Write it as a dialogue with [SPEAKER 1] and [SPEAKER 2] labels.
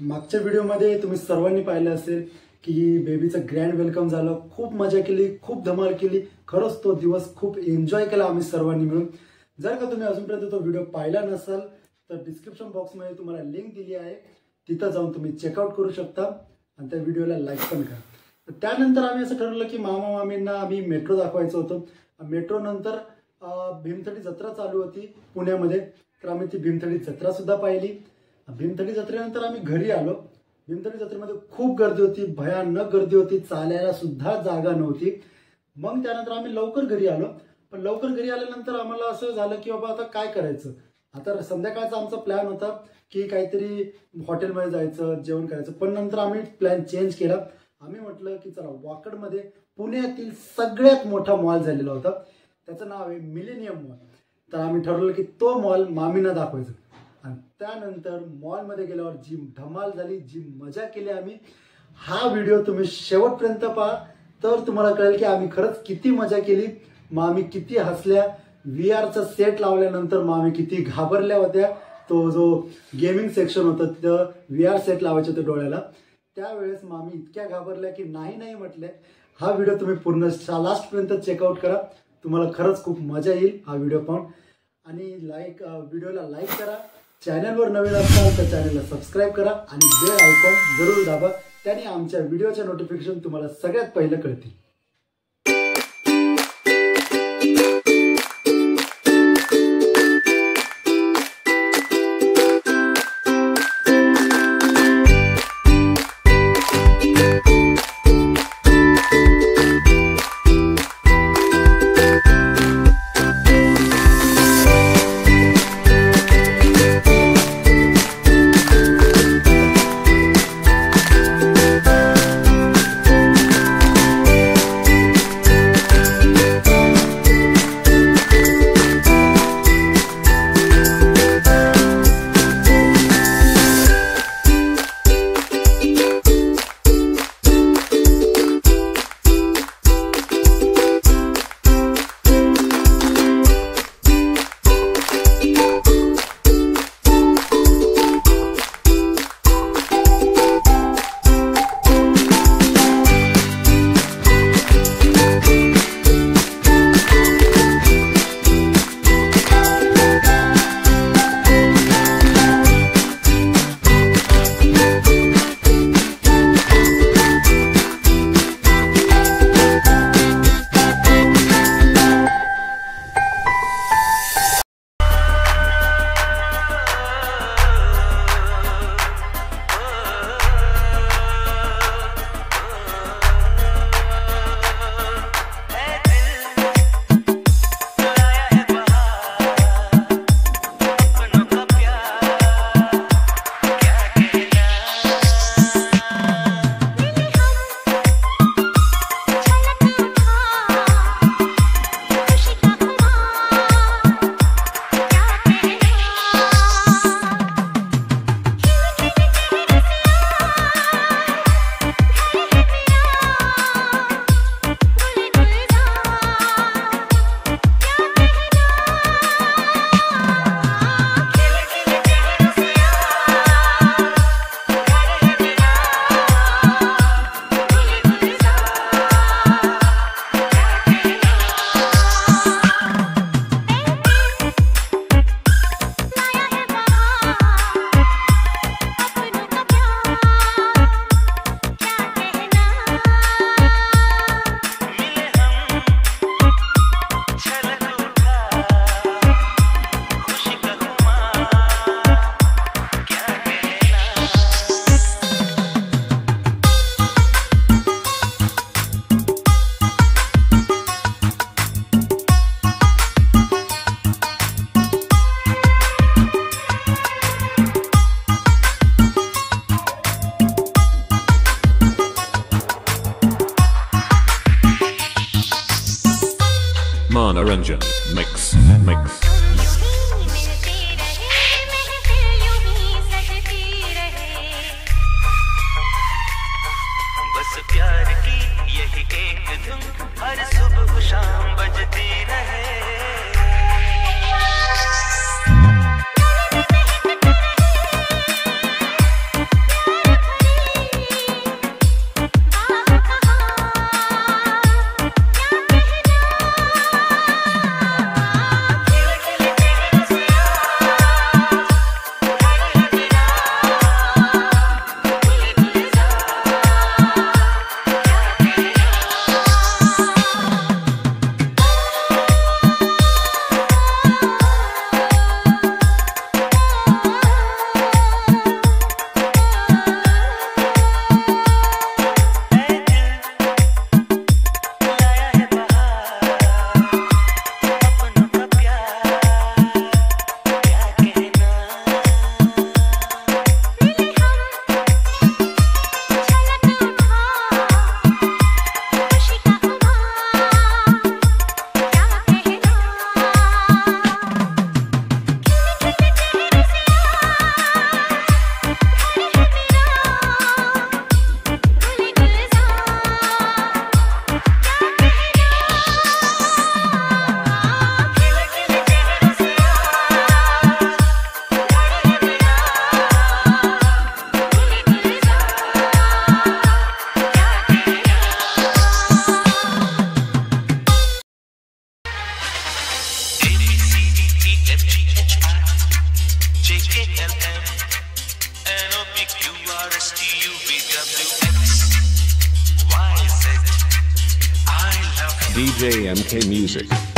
[SPEAKER 1] मागच्या व्हिडिओमध्ये तुम्ही सर्वांनी पाहिलं असेल की बेबीचं ग्रँड वेलकम झालं, खूप मजा केली, खूप धमाल केली. खरंच तो दिवस खूप एन्जॉय केला आम्ही सर्वांनी मिळून. जर का तुम्ही अजूनपर्यंत तो व्हिडिओ पाहिला नसाल तर डिस्क्रिप्शन बॉक्समध्ये तुम्हाला लिंक दिली आहे, तिथं जाऊन तुम्ही चेकआउट करू शकता आणि त्या व्हिडिओला लाईक पण करा. त्यानंतर आम्ही असं ठरवलं की मामा मामींना आम्ही मेट्रो दाखवायचं होतं. मेट्रो नंतर भीमथडी जत्रा चालू होती पुण्यामध्ये, तर आम्ही ती भीमथडी जत्रा सुद्धा पाहिली. भीमथडी जत्रेनंतर आम्ही घरी आलो. भीमथडी जत्रेमध्ये खूप गर्दी होती, भयानक गर्दी होती, चालायला सुद्धा जागा नव्हती. मग त्यानंतर आम्ही लवकर घरी आलो. पण लवकर घरी आल्यानंतर आम्हाला असं झालं की बाबा आता काय करायचं. आता संध्याकाळचा आमचा प्लॅन होता की काहीतरी हॉटेलमध्ये जायचं, जेवण करायचं. पण नंतर आम्ही प्लॅन चेंज केला. आम्ही म्हटलं की चला वाकडमध्ये पुण्यातील सगळ्यात मोठा मॉल झालेला होता, त्याचं नाव आहे मिलेनियम मॉल. तर आम्ही ठरवलं की तो मॉल मामींना दाखवायचं. आणि त्यानंतर मॉलमध्ये गेल्यावर जी धमाल झाली, जी मजा केली आम्ही, हा व्हिडिओ तुम्ही शेवटपर्यंत पहा तर तुम्हाला कळेल की आम्ही खरंच किती मजा केली. मामी किती हसल्या, VR सेट लावल्यानंतर मामी किती घाबरल्या होत्या. तो जो गेमिंग सेक्शन होतं तिथं VR सेट लावायचे होते डोळ्याला, त्यावेळेस मामी इतक्या घाबरल्या की नाही म्हटल्या. हा व्हिडिओ तुम्ही पूर्ण लास्टपर्यंत चेकआउट करा, तुम्हाला खरंच खूप मजा येईल हा व्हिडिओ पाहून. आणि व्हिडिओला लाईक करा. चॅनलवर नवीन असाल तर चॅनलला सबस्क्राईब करा आणि बेल आयकॉन जरूर दाबा, त्याने आमच्या व्हिडिओच्या नोटिफिकेशन तुम्हाला सगळ्यात पहिलं कळतील.
[SPEAKER 2] Manoranjan mix.
[SPEAKER 3] बस प्यार की यही एक धुन हर सुबह शाम बजती रहे. RSTUVWX YZ I love you.
[SPEAKER 2] DJ MK Music.